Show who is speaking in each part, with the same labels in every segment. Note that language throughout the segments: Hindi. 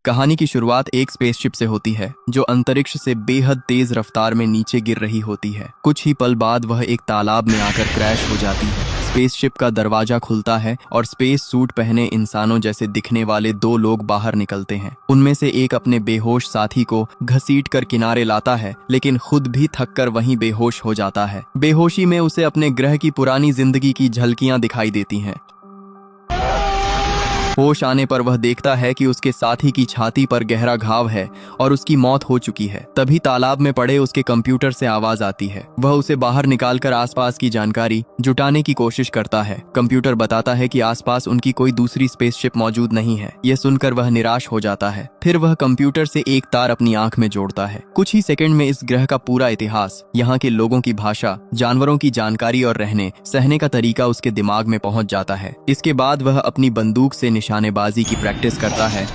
Speaker 1: कहानी की शुरुआत एक स्पेसशिप से होती है जो अंतरिक्ष से बेहद तेज रफ्तार में नीचे गिर रही होती है। कुछ ही पल बाद वह एक तालाब में आकर क्रैश हो जाती है। स्पेसशिप का दरवाजा खुलता है और स्पेस सूट पहने इंसानों जैसे दिखने वाले दो लोग बाहर निकलते हैं। उनमें से एक अपने बेहोश साथी को घसीट कर किनारे लाता है, लेकिन खुद भी थक कर वहीं बेहोश हो जाता है। बेहोशी में उसे अपने ग्रह की पुरानी जिंदगी की झलकियां दिखाई देती हैं। होश आने पर वह देखता है कि उसके साथी की छाती पर गहरा घाव है और उसकी मौत हो चुकी है। तभी तालाब में पड़े उसके कंप्यूटर से आवाज आती है। वह उसे बाहर निकालकर आसपास की जानकारी जुटाने की कोशिश करता है। कंप्यूटर बताता है कि आसपास उनकी कोई दूसरी स्पेसशिप मौजूद नहीं है। यह सुनकर वह निराश हो जाता है। फिर वह कंप्यूटर से एक तार अपनी आंख में जोड़ता है। कुछ ही सेकंड में इस ग्रह का पूरा इतिहास, यहाँ के लोगों की भाषा, जानवरों की जानकारी और रहने सहने का तरीका उसके दिमाग में पहुंच जाता है। इसके बाद वह अपनी बंदूक से निशानेबाजी की प्रैक्टिस करता है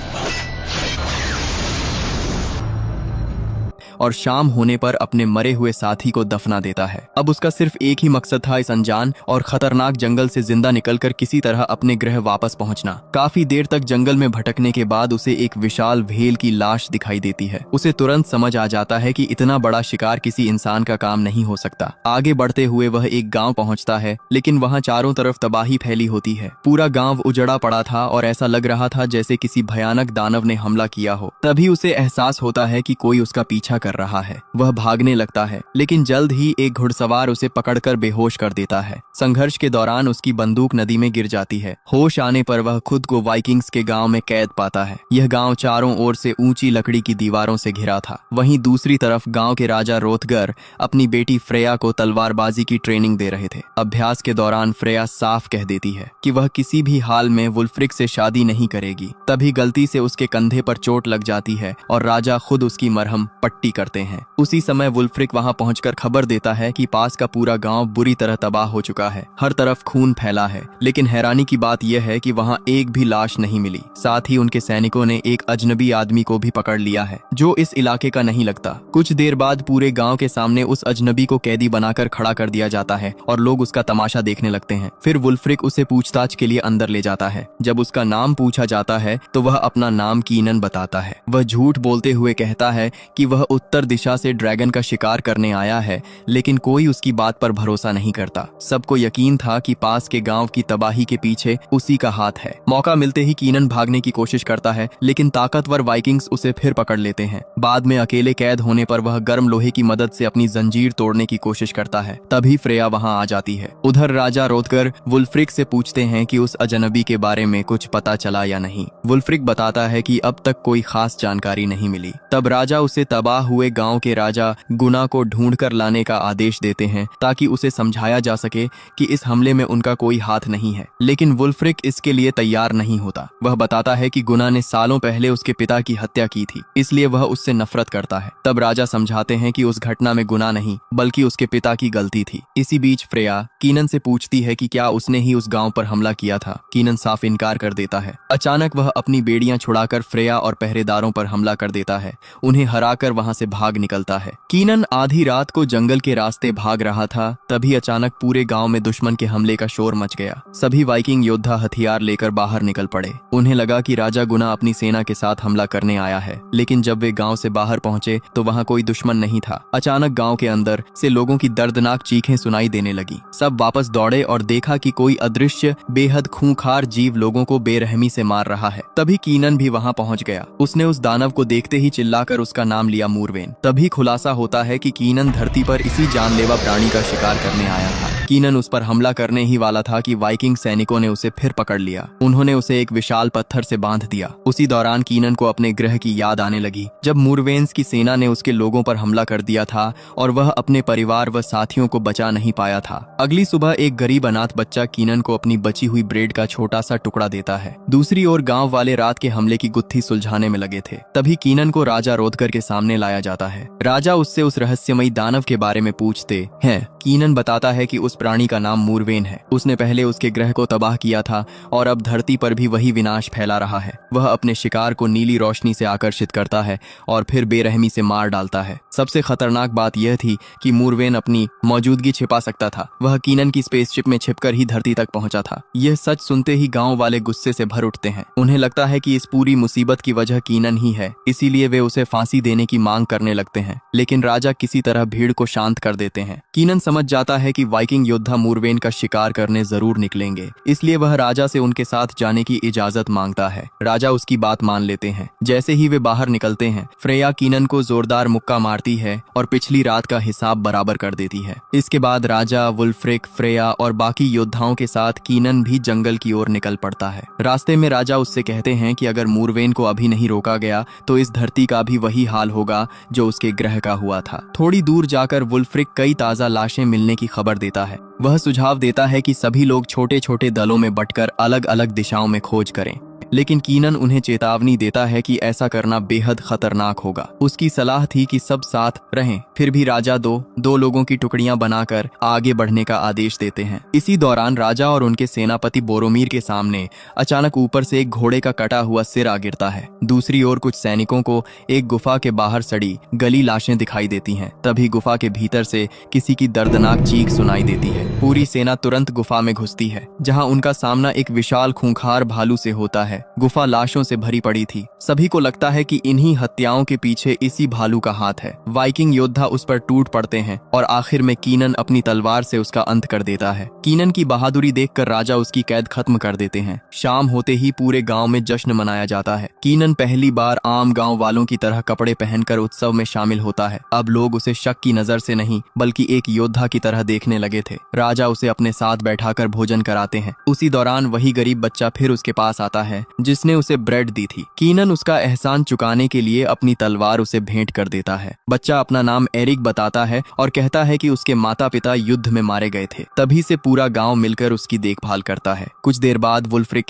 Speaker 1: और शाम होने पर अपने मरे हुए साथी को दफना देता है। अब उसका सिर्फ एक ही मकसद था, इस अनजान और खतरनाक जंगल से जिंदा निकलकर किसी तरह अपने ग्रह वापस पहुंचना। काफी देर तक जंगल में भटकने के बाद उसे एक विशाल व्हेल की लाश दिखाई देती है। उसे तुरंत समझ आ जाता है कि इतना बड़ा शिकार किसी इंसान का काम नहीं हो सकता। आगे बढ़ते हुए वह एक गाँव पहुँचता है, लेकिन वहाँ चारों तरफ तबाही फैली होती है। पूरा गाँव उजड़ा पड़ा था और ऐसा लग रहा था जैसे किसी भयानक दानव ने हमला किया हो। तभी उसे एहसास होता है कि कोई उसका पीछा कर रहा है। वह भागने लगता है, लेकिन जल्द ही एक घुड़सवार उसे पकड़कर बेहोश कर देता है। संघर्ष के दौरान उसकी बंदूक नदी में गिर जाती है। होश आने पर वह खुद को वाइकिंग्स के गांव में कैद पाता है। यह गांव चारों ओर से ऊंची लकड़ी की दीवारों से घिरा था। वहीं दूसरी तरफ गांव के राजा रोथगर अपनी बेटी फ्रेया को तलवारबाजी की ट्रेनिंग दे रहे थे। अभ्यास के दौरान फ्रेया साफ कह देती है कि वह किसी भी हाल में वुल्फ्रिक से शादी नहीं करेगी। तभी गलती से उसके कंधे पर चोट लग जाती है और राजा खुद उसकी मरहम पट्टी करते हैं। उसी समय वुल्फ्रिक वहां पहुंचकर खबर देता है कि पास का पूरा गांव बुरी तरह तबाह हो चुका है। हर तरफ खून फैला है, लेकिन हैरानी की बात यह है कि वहां एक भी लाश नहीं मिली। साथ ही उनके सैनिकों ने एक अजनबी आदमी को भी पकड़ लिया है जो इस इलाके का नहीं लगता। कुछ देर बाद पूरे गांव के सामने उस अजनबी को कैदी बनाकर खड़ा कर दिया जाता है और लोग उसका तमाशा देखने लगते हैं। फिर वुल्फ्रिक उसे पूछताछ के लिए अंदर ले जाता है। जब उसका नाम पूछा जाता है तो वह अपना नाम कीनन बताता है। वह झूठ बोलते हुए कहता है कि वह उत्तर दिशा से ड्रैगन का शिकार करने आया है, लेकिन कोई उसकी बात पर भरोसा नहीं करता। सबको यकीन था कि पास के गांव की तबाही के पीछे उसी का हाथ है। मौका मिलते ही कीनन भागने की कोशिश करता है, लेकिन ताकतवर वाइकिंग्स उसे फिर पकड़ लेते हैं। बाद में अकेले कैद होने पर वह गर्म लोहे की मदद से अपनी जंजीर तोड़ने की कोशिश करता है। तभी फ्रेया वहां आ जाती है। उधर राजा रोथगर वुल्फ्रिक से पूछते हैं कि उस अजनबी के बारे में कुछ पता चला या नहीं। वुल्फ्रिक बताता है कि अब तक कोई खास जानकारी नहीं मिली। तब राजा उसे तबाह हुए गांव के राजा गुना को ढूंढकर लाने का आदेश देते हैं ताकि उसे समझाया जा सके कि इस हमले में उनका कोई हाथ नहीं है। लेकिन वुल्फ्रिक इसके लिए तैयार नहीं होता। वह बताता है कि गुना ने सालों पहले उसके पिता की हत्या की थी, इसलिए वह उससे नफरत करता है। तब राजा समझाते हैं कि उस घटना में गुना नहीं बल्कि उसके पिता की गलती थी। इसी बीच फ्रेया कीनन से पूछती है कि क्या उसने ही उस गाँव पर हमला किया था। कीनन साफ इनकार कर देता है। अचानक वह अपनी बेड़ियां छुड़ाकर फ्रेया और पहरेदारों पर हमला कर देता है। उन्हें हराकर वहां से भाग निकलता है। कीनन आधी रात को जंगल के रास्ते भाग रहा था। तभी अचानक पूरे गांव में दुश्मन के हमले का शोर मच गया। सभी वाइकिंग योद्धा हथियार लेकर बाहर निकल पड़े। उन्हें लगा कि राजा गुना अपनी सेना के साथ हमला करने आया है, लेकिन जब वे गांव से बाहर पहुंचे तो वहां कोई दुश्मन नहीं था। अचानक गांव के अंदर से लोगों की दर्दनाक चीखें सुनाई देने लगी। सब वापस दौड़े और देखा कि कोई अदृश्य बेहद खूंखार जीव लोगों को बेरहमी से मार रहा है। तभी कीनन भी वहां पहुंच गया। उसने उस दानव को देखते ही चिल्लाकर उसका नाम लिया, मूरवेन। तभी खुलासा होता है कि कीनन धरती पर इसी जानलेवा प्राणी का शिकार करने आया था। कीनन उस पर हमला करने ही वाला था कि वाइकिंग सैनिकों ने उसे फिर पकड़ लिया। उन्होंने उसे एक विशाल पत्थर से बांध दिया। उसी दौरान कीनन को अपने ग्रह की याद आने लगी, जब मूरवेन्स की सेना ने उसके लोगों पर हमला कर दिया था और वह अपने परिवार व साथियों को बचा नहीं पाया था। अगली सुबह एक गरीब अनाथ बच्चा कीनन को अपनी बची हुई ब्रेड का छोटा सा टुकड़ा देता है। दूसरी ओर गाँव वाले रात के हमले की गुत्थी सुलझाने में लगे थे। तभी कीनन को राजा रोथगर के सामने लाया जाता है। राजा उससे उस रहस्यमयी दानव के बारे में पूछते हैं। कीनन बताता है कि उस प्राणी का नाम मूरवेन है। उसने पहले उसके ग्रह को तबाह किया था और अब धरती पर भी वही विनाश फैला रहा है। वह अपने शिकार को नीली रोशनी से आकर्षित करता है और फिर बेरहमी से मार डालता है। सबसे खतरनाक बात यह थी कि मूरवेन अपनी मौजूदगी छिपा सकता था। वह कीनन की स्पेसशिप में छिपकर ही धरती तक पहुंचा था। यह सच सुनते ही गांव वाले गुस्से से भर उठते हैं। उन्हें लगता है कि इस पूरी मुसीबत की वजह कीनन ही है, इसीलिए वे उसे फांसी देने की मांग करने लगते हैं। लेकिन राजा किसी तरह भीड़ को शांत कर देते हैं। कीनन समझ जाता है कि वाइकिंग योद्धा मूरवेन का शिकार करने जरूर निकलेंगे, इसलिए वह राजा से उनके साथ जाने की इजाजत मांगता है। राजा उसकी बात मान लेते हैं। जैसे ही वे बाहर निकलते हैं, फ्रेया कीनन को जोरदार मुक्का मारती है और पिछली रात का हिसाब बराबर कर देती है। इसके बाद राजा, वुल्फ्रिक, फ्रेया और बाकी योद्धाओं के साथ कीनन भी जंगल की ओर निकल पड़ता है। रास्ते में राजा उससे कहते हैं कि अगर मूरवेन को अभी नहीं रोका गया तो इस धरती का भी वही हाल होगा जो उसके ग्रह का हुआ था। थोड़ी दूर जाकर वुल्फ्रिक कई ताजा लाशें मिलने की खबर देता है। वह सुझाव देता है कि सभी लोग छोटे छोटे दलों में बंटकर अलग अलग दिशाओं में खोज करें, लेकिन कीनन उन्हें चेतावनी देता है कि ऐसा करना बेहद खतरनाक होगा। उसकी सलाह थी कि सब साथ रहें। फिर भी राजा दो लोगों की टुकड़ियां बनाकर आगे बढ़ने का आदेश देते हैं। इसी दौरान राजा और उनके सेनापति बोरोमीर के सामने अचानक ऊपर से एक घोड़े का कटा हुआ सिर आ गिरता है। दूसरी ओर कुछ सैनिकों को एक गुफा के बाहर सड़ी गली लाशें दिखाई देती हैं। तभी गुफा के भीतर से किसी की दर्दनाक चीख सुनाई देती है। पूरी सेना तुरंत गुफा में घुसती है, जहां उनका सामना एक विशाल खूंखार भालू से होता है। गुफा लाशों से भरी पड़ी थी। सभी को लगता है कि इन्हीं हत्याओं के पीछे इसी भालू का हाथ है। वाइकिंग योद्धा उस पर टूट पड़ते हैं और आखिर में कीनन अपनी तलवार से उसका अंत कर देता है। कीनन की बहादुरी देखकर राजा उसकी कैद खत्म कर देते हैं। शाम होते ही पूरे गांव में जश्न मनाया जाता है। कीनन पहली बार आम गांव वालों की तरह कपड़े पहनकर उत्सव में शामिल होता है। अब लोग उसे शक की नजर से नहीं बल्कि एक योद्धा की तरह देखने लगे थे। राजा उसे अपने साथ बैठाकर भोजन कराते हैं। उसी दौरान वही गरीब बच्चा फिर उसके पास आता है जिसने उसे ब्रेड दी थी। कीनन उसका एहसान चुकाने के लिए अपनी तलवार उसे भेंट कर देता है। बच्चा अपना नाम एरिक बताता है और कहता है कि उसके माता पिता युद्ध में मारे गए थे। तभी से पूरा गांव मिलकर उसकी देखभाल करता है। कुछ देर बाद वुल्फ्रिक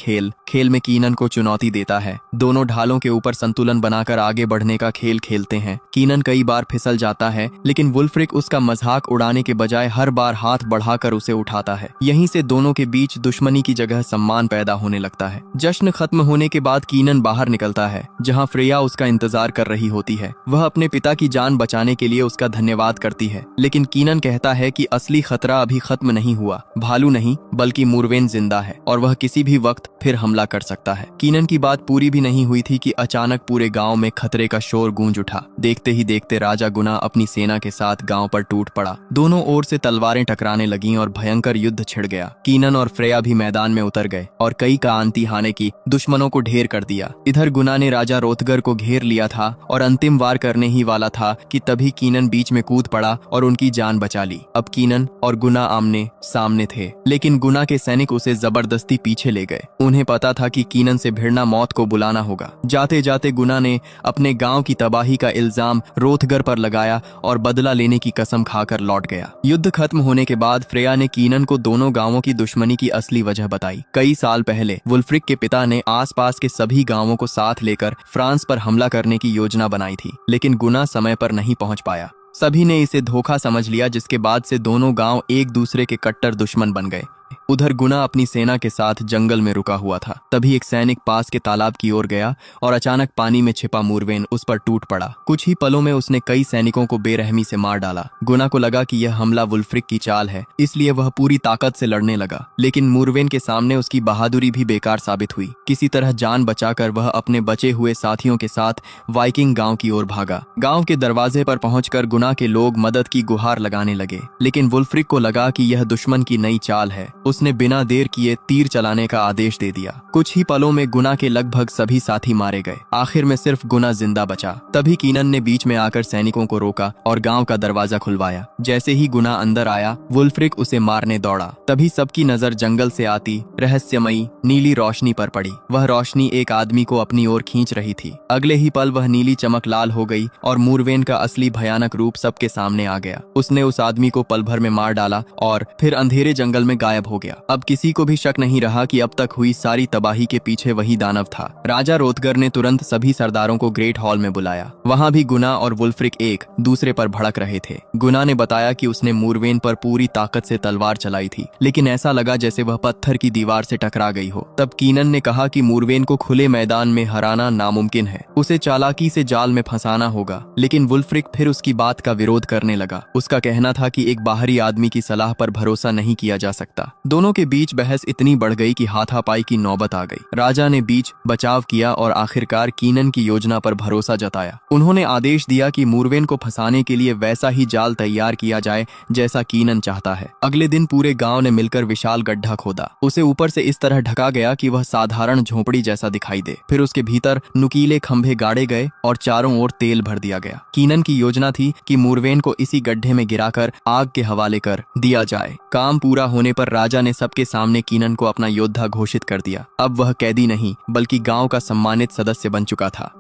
Speaker 1: खेल में कीनन को चुनौती देता है। दोनों ढालों के ऊपर संतुलन बनाकर आगे बढ़ने का खेल खेलते हैं। कीनन कई बार फिसल जाता है, लेकिन वुल्फ्रिक उसका मजाक उड़ाने के बजाय हर बार हाथ बढ़ाकर उसे उठाता है। यहीं से दोनों के बीच दुश्मनी की जगह सम्मान पैदा होने लगता है। जश्न खत्म होने के बाद कीनन बाहर निकलता है, जहां फ्रेया उसका इंतजार कर रही होती है। वह अपने पिता की जान बचाने के लिए उसका धन्यवाद करती है, लेकिन कीनन कहता है कि असली खतरा अभी खत्म नहीं हुआ। भालू नहीं बल्कि मूरवेन जिंदा है और वह किसी भी वक्त फिर हमला कर सकता है। कीनन की बात पूरी भी नहीं हुई थी कि अचानक पूरे गांव में खतरे का शोर गूंज उठा। देखते ही देखते राजा गुना अपनी सेना के साथ गांव पर टूट पड़ा। दोनों ओर से तलवारें टकराने लगीं और भयंकर युद्ध छिड़ गया। कीनन और फ्रेया भी मैदान में उतर गए और कई कांति हाने की दुश्मनों को ढेर कर दिया। इधर गुना ने राजा रोथगर को घेर लिया था और अंतिम वार करने ही वाला था कि तभी कीनन बीच में कूद पड़ा और उनकी जान बचा ली। अब कीनन और गुना आमने सामने थे, लेकिन गुना के सैनिक उसे जबरदस्ती पीछे ले गए। उन्हें पता था कि कीनन से भिड़ना मौत को बुलाना होगा। जाते जाते गुना ने अपने गांव की तबाही का इल्जाम रोथगर पर लगाया और बदला लेने की कसम खाकर लौट गया। युद्ध खत्म होने के बाद फ्रेया ने कीनन को दोनों गांवों की दुश्मनी की असली वजह बताई। कई साल पहले वुल्फ्रिक के पिता ने आसपास के सभी गांवों को साथ लेकर फ्रांस पर हमला करने की योजना बनाई थी, लेकिन गुना समय पर नहीं पहुंच पाया। सभी ने इसे धोखा समझ लिया, जिसके बाद से दोनों गांव एक दूसरे के कट्टर दुश्मन बन गए। उधर गुना अपनी सेना के साथ जंगल में रुका हुआ था। तभी एक सैनिक पास के तालाब की ओर गया और अचानक पानी में छिपा मूरवेन उस पर टूट पड़ा। कुछ ही पलों में उसने कई सैनिकों को बेरहमी से मार डाला। गुना को लगा कि यह हमला वुल्फ्रिक की चाल है, इसलिए वह पूरी ताकत से लड़ने लगा, लेकिन मूरवेन के सामने उसकी बहादुरी भी बेकार साबित हुई। किसी तरह जान बचाकर वह अपने बचे हुए साथियों के साथ वाइकिंग गांव की ओर भागा। गांव के दरवाजे पर पहुंचकर गुना के लोग मदद की गुहार लगाने लगे, लेकिन वुल्फ्रिक को लगा कि यह दुश्मन की नई चाल है। उसने बिना देर किए तीर चलाने का आदेश दे दिया। कुछ ही पलों में गुना के लगभग सभी साथी मारे गए। आखिर में सिर्फ गुना जिंदा बचा। तभी कीनन ने बीच में आकर सैनिकों को रोका और गांव का दरवाजा खुलवाया। जैसे ही गुना अंदर आया, वुल्फ्रिक उसे मारने दौड़ा। तभी सबकी नजर जंगल से आती रहस्यमयी नीली रोशनी पर पड़ी। वह रोशनी एक आदमी को अपनी ओर खींच रही थी। अगले ही पल वह नीली चमक लाल हो गई और मूरवेन का असली भयानक रूप सबके सामने आ गया। उसने उस आदमी को पल भर में मार डाला और फिर अंधेरे जंगल में गायब हो गया। अब किसी को भी शक नहीं रहा कि अब तक हुई सारी तबाही के पीछे वही दानव था। राजा रोथगर ने तुरंत सभी सरदारों को ग्रेट हॉल में बुलाया। वहाँ भी गुना और वुल्फ्रिक एक दूसरे पर भड़क रहे थे। गुना ने बताया कि उसने मूरवेन पर पूरी ताकत से तलवार चलाई थी, लेकिन ऐसा लगा जैसे वह पत्थर की दीवार से टकरा गई हो। तब कीनन ने कहा कि मूरवेन को खुले मैदान में हराना नामुमकिन है, उसे चालाकी से जाल में फंसाना होगा। लेकिन वुल्फ्रिक फिर उसकी बात का विरोध करने लगा। उसका कहना था कि एक बाहरी आदमी की सलाह पर भरोसा नहीं किया जा सकता। दोनों के बीच बहस इतनी बढ़ गई कि हाथापाई की नौबत आ गई। राजा ने बीच बचाव किया और आखिरकार कीनन की योजना पर भरोसा जताया। उन्होंने आदेश दिया कि मूरवेन को फंसाने के लिए वैसा ही जाल तैयार किया जाए जैसा कीनन चाहता है। अगले दिन पूरे गांव ने मिलकर विशाल गड्ढा खोदा। उसे ऊपर से इस तरह ढका गया कि वह साधारण झोपड़ी जैसा दिखाई दे। फिर उसके भीतर नुकीले खंभे गाड़े गए और चारों ओर तेल भर दिया गया। कीनन की योजना थी कि मूरवेन को इसी गड्ढे में गिराकर आग के हवाले कर दिया जाए। काम पूरा होने पर राजा ने सबके सामने कीनन को अपना योद्धा घोषित कर दिया। अब वह कैदी नहीं बल्कि गांव का सम्मानित सदस्य बन चुका था।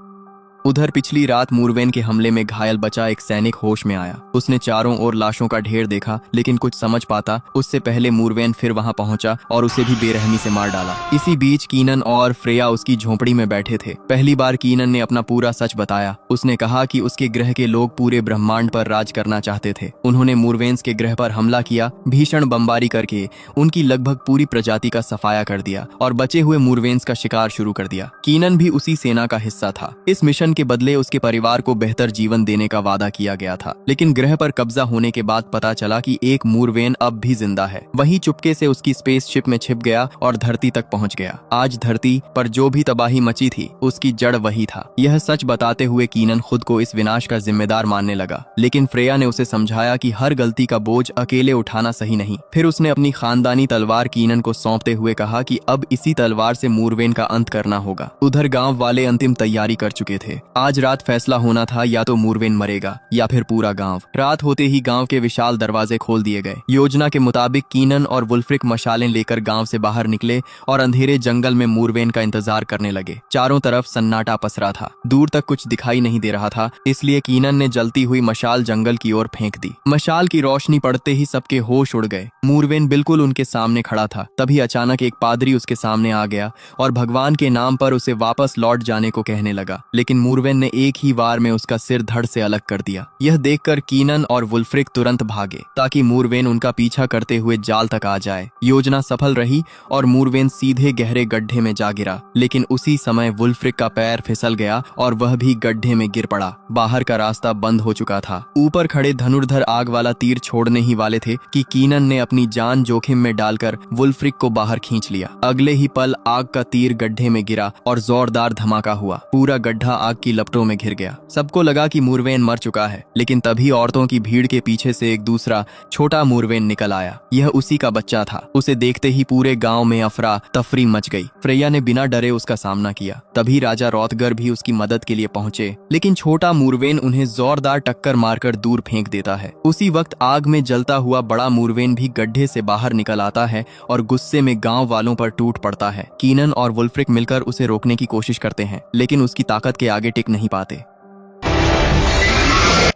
Speaker 1: उधर पिछली रात मूरवेन के हमले में घायल बचा एक सैनिक होश में आया। उसने चारों ओर लाशों का ढेर देखा, लेकिन कुछ समझ पाता उससे पहले मूरवेन फिर वहां पहुंचा और उसे भी बेरहमी से मार डाला। इसी बीच कीनन और फ्रेया उसकी झोपड़ी में बैठे थे। पहली बार कीनन ने अपना पूरा सच बताया। उसने कहा कि उसके ग्रह के लोग पूरे ब्रह्मांड पर राज करना चाहते थे। उन्होंने मूरवेन्स के ग्रह पर हमला किया, भीषण बमबारी करके उनकी लगभग पूरी प्रजाति का सफाया कर दिया और बचे हुए मूरवेन्स का शिकार शुरू कर दिया। कीनन भी उसी सेना का हिस्सा था। इस मिशन के बदले उसके परिवार को बेहतर जीवन देने का वादा किया गया था। लेकिन ग्रह पर कब्जा होने के बाद पता चला कि एक मूरवेन अब भी जिंदा है। वही चुपके से उसकी स्पेसशिप में छिप गया और धरती तक पहुंच गया। आज धरती पर जो भी तबाही मची थी उसकी जड़ वही था। यह सच बताते हुए कीनन खुद को इस विनाश का जिम्मेदार मानने लगा। लेकिन फ्रेया ने उसे समझाया कि हर गलती का बोझ अकेले उठाना सही नहीं। फिर उसने अपनी खानदानी तलवार कीनन को सौंपते हुए कहा कि अब इसी तलवार से मूरवेन का अंत करना होगा। उधर गांव वाले अंतिम तैयारी कर चुके थे। आज रात फैसला होना था, या तो मूरवेन मरेगा या फिर पूरा गांव। रात होते ही गांव के विशाल दरवाजे खोल दिए गए। योजना के मुताबिक कीनन और वुल्फ्रिक मशालें लेकर गांव से बाहर निकले और अंधेरे जंगल में मूरवेन का इंतजार करने लगे। चारों तरफ सन्नाटा पसरा था, दूर तक कुछ दिखाई नहीं दे रहा था। इसलिए कीनन ने जलती हुई मशाल जंगल की ओर फेंक दी। मशाल की रोशनी पड़ते ही सबके होश उड़ गए। मूरवेन बिल्कुल उनके सामने खड़ा था। तभी अचानक एक पादरी उसके सामने आ गया और भगवान के नाम पर उसे वापस लौट जाने को कहने लगा। लेकिन मूरवेन ने एक ही वार में उसका सिर धड़ से अलग कर दिया। यह देखकर कीनन और वुल्फ्रिक तुरंत भागे ताकि मूरवेन उनका पीछा करते हुए जाल तक आ जाए। योजना सफल रही और मूरवेन सीधे गहरे गड्ढे में जा गिरा। लेकिन उसी समय वुल्फ्रिक का पैर फिसल गया और वह भी गड्ढे में गिर पड़ा। बाहर का रास्ता बंद हो चुका था। ऊपर खड़े धनुर्धर आग वाला तीर छोड़ने ही वाले थे कि कीनन ने अपनी जान जोखिम में डालकर वुल्फ्रिक को बाहर खींच लिया। अगले ही पल आग का तीर गड्ढे में गिरा और जोरदार धमाका हुआ। पूरा गड्ढा आग की लपटों में घिर गया। सबको लगा कि मूरवेन मर चुका है। लेकिन तभी औरतों की भीड़ के पीछे से एक दूसरा छोटा मूरवेन निकल आया। यह उसी का बच्चा था। उसे देखते ही पूरे गांव में अफरा तफरी मच गई। फ्रेया ने बिना डरे उसका सामना किया। तभी राजा रोथगर भी उसकी मदद के लिए पहुंचे। लेकिन छोटा मूरवेन उन्हें जोरदार टक्कर मारकर दूर फेंक देता है। उसी वक्त आग में जलता हुआ बड़ा मूरवेन भी गड्ढे से बाहर निकल आता है और गुस्से में गांव वालों पर टूट पड़ता है। कीनन और वुल्फ्रिक मिलकर उसे रोकने की कोशिश करते हैं, लेकिन उसकी ताकत के आगे टिक नहीं पाते।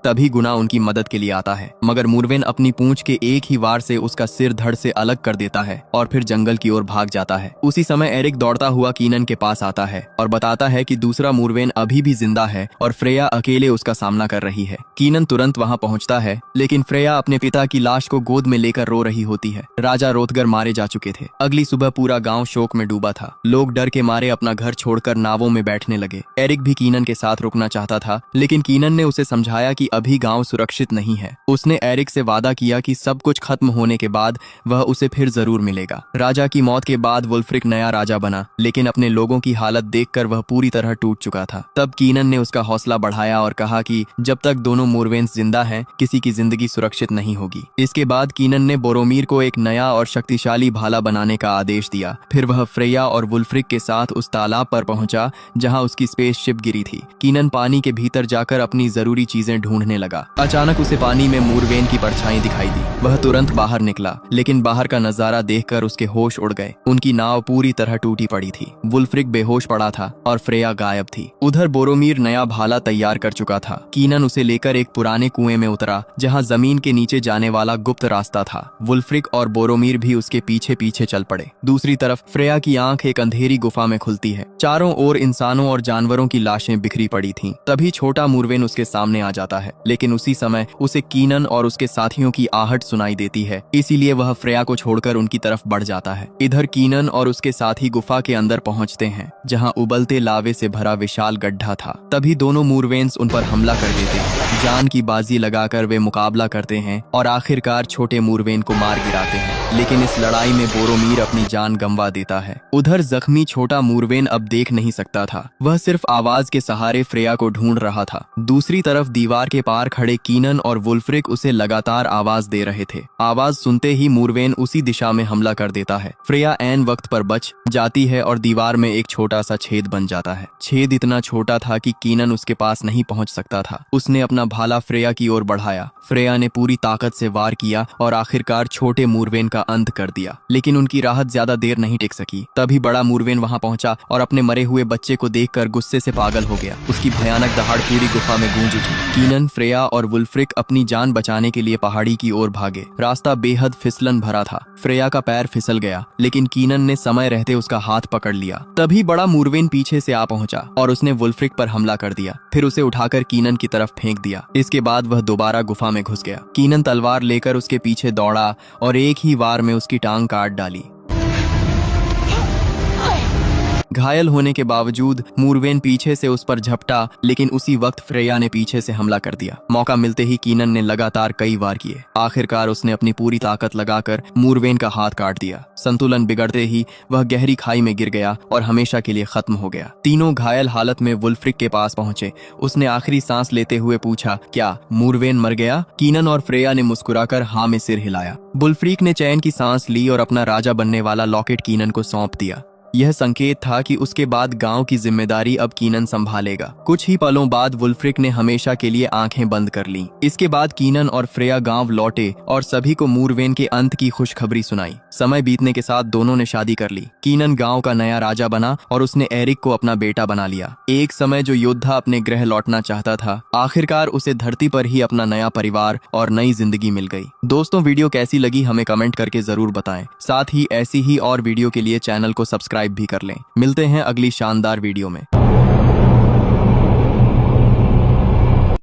Speaker 1: तभी गुना उनकी मदद के लिए आता है, मगर मूरवेन अपनी पूंछ के एक ही वार से उसका सिर धड़ से अलग कर देता है और फिर जंगल की ओर भाग जाता है। उसी समय एरिक दौड़ता हुआ कीनन के पास आता है और बताता है कि दूसरा मूरवेन अभी भी जिंदा है और फ्रेया अकेले उसका सामना कर रही है। कीनन तुरंत वहां पहुंचता है, लेकिन फ्रेया अपने पिता की लाश को गोद में लेकर रो रही होती है। राजा रोथगर मारे जा चुके थे। अगली सुबह पूरा गाँव शोक में डूबा था। लोग डर के मारे अपना घर छोड़कर नावों में बैठने लगे। एरिक भी कीनन के साथ रुकना चाहता था, लेकिन कीनन ने उसे समझाया कि अभी गांव सुरक्षित नहीं है। उसने एरिक से वादा किया कि सब कुछ खत्म होने के बाद वह उसे फिर जरूर मिलेगा। राजा की मौत के बाद वुल्फ्रिक नया राजा बना, लेकिन अपने लोगों की हालत देखकर वह पूरी तरह टूट चुका था। तब कीनन ने उसका हौसला बढ़ाया और कहा कि जब तक दोनों मूरवेन्स जिंदा हैं, किसी की जिंदगी सुरक्षित नहीं होगी। इसके बाद कीनन ने बोरोमीर को एक नया और शक्तिशाली भाला बनाने का आदेश दिया। फिर वह फ्रेया और वुल्फ्रिक के साथ उस तालाब पर पहुंचा जहां उसकी स्पेसशिप गिरी थी। कीनन पानी के भीतर जाकर अपनी जरूरी चीजें ढूंढने ढूंढने लगा। अचानक उसे पानी में मूरवेन की परछाई दिखाई दी। वह तुरंत बाहर निकला, लेकिन बाहर का नजारा देखकर उसके होश उड़ गए। उनकी नाव पूरी तरह टूटी पड़ी थी। वुल्फ्रिक बेहोश पड़ा था और फ्रेया गायब थी। उधर बोरोमीर नया भाला तैयार कर चुका था। कीनन उसे लेकर एक पुराने कुएं में उतरा, जहां जमीन के नीचे जाने वाला गुप्त रास्ता था। वुल्फ्रिक और बोरोमीर भी उसके पीछे पीछे चल पड़े। दूसरी तरफ फ्रेया की आंख एक अंधेरी गुफा में खुलती है। चारों ओर इंसानों और जानवरों की लाशें बिखरी पड़ी थीं। तभी छोटा मूरवेन उसके सामने आ जाता है, लेकिन उसी समय उसे कीनन और उसके साथियों की आहट सुनाई देती है। इसीलिए वह फ्रेया को छोड़कर उनकी तरफ बढ़ जाता है। इधर कीनन और उसके साथी गुफा के अंदर पहुंचते हैं, जहां उबलते लावे से भरा विशाल गड्ढा था। तभी दोनों मूरवेन्स उन पर हमला कर देते हैं। जान की बाजी लगाकर वे मुकाबला करते हैं और आखिरकार छोटे मूरवेन को मार गिराते हैं। लेकिन इस लड़ाई में बोरोमीर अपनी जान गंवा देता है। उधर जख्मी छोटा मूरवेन अब देख नहीं सकता था। वह सिर्फ आवाज के सहारे फ्रेया को ढूंढ रहा था। दूसरी तरफ दीवार के पार खड़े कीनन और वुल्फ्रिक उसे लगातार आवाज दे रहे थे। आवाज सुनते ही मूरवेन उसी दिशा में हमला कर देता है। फ्रेया ऐन वक्त पर बच जाती है और दीवार में एक छोटा सा छेद बन जाता है। छेद इतना छोटा था कि कीनन उसके पास नहीं पहुंच सकता था। उसने अपना भाला फ्रेया की ओर बढ़ाया। फ्रेया ने पूरी ताकत से वार किया और आखिरकार छोटे मूरवेन का अंत कर दिया। लेकिन उनकी राहत ज्यादा देर नहीं टिक सकी। तभी बड़ा मूरवेन वहां पहुंचा और अपने मरे हुए बच्चे को देखकर गुस्से से पागल हो गया। उसकी भयानक दहाड़ पूरी गुफा में गूंज उठी। कीनन, फ्रेया और वुल्फ्रिक अपनी जान बचाने के लिए पहाड़ी की ओर भागे। रास्ता बेहद फिसलन भरा था। फ्रेया का पैर फिसल गया, लेकिन कीनन ने समय रहते उसका हाथ पकड़ लिया। तभी बड़ा मूरवेन पीछे से आ पहुंचा और उसने वुल्फ्रिक पर हमला कर दिया। फिर उसे उठाकर कीनन की तरफ फेंक दिया। इसके बाद वह दोबारा गुफा में घुस गया। कीनन तलवार लेकर उसके पीछे दौड़ा और एक ही वार में उसकी टांग काट डाली। घायल होने के बावजूद मूरवेन पीछे से उस पर झपटा, लेकिन उसी वक्त फ्रेया ने पीछे से हमला कर दिया। मौका मिलते ही कीनन ने लगातार कई वार किए। आखिरकार उसने अपनी पूरी ताकत लगाकर मूरवेन का हाथ काट दिया। संतुलन बिगड़ते ही वह गहरी खाई में गिर गया और हमेशा के लिए खत्म हो गया। तीनों घायल हालत में वुल्फ्रिक के पास पहुंचे। उसने आखिरी सांस लेते हुए पूछा, क्या मूरवेन मर गया? कीनन और फ्रेया ने मुस्कुराकर हाँ में सिर हिलाया। वुल्फ्रिक ने चैन की सांस ली और अपना राजा बनने वाला लॉकेट कीनन को सौंप दिया। यह संकेत था कि उसके बाद गांव की जिम्मेदारी अब कीनन संभालेगा। कुछ ही पलों बाद वुल्फ्रिक ने हमेशा के लिए आंखें बंद कर लीं। इसके बाद कीनन और फ्रेया गांव लौटे और सभी को मूरवेन के अंत की खुशखबरी सुनाई। समय बीतने के साथ दोनों ने शादी कर ली। कीनन गांव का नया राजा बना और उसने एरिक को अपना बेटा बना लिया। एक समय जो योद्धा अपने गृह लौटना चाहता था, आखिरकार उसे धरती पर ही अपना नया परिवार और नई जिंदगी मिल गई। दोस्तों, वीडियो कैसी लगी हमें कमेंट करके जरूर बताएं। साथ ही ऐसी ही और वीडियो के लिए चैनल को सब्सक्राइब भी कर लें। मिलते हैं अगली शानदार वीडियो में।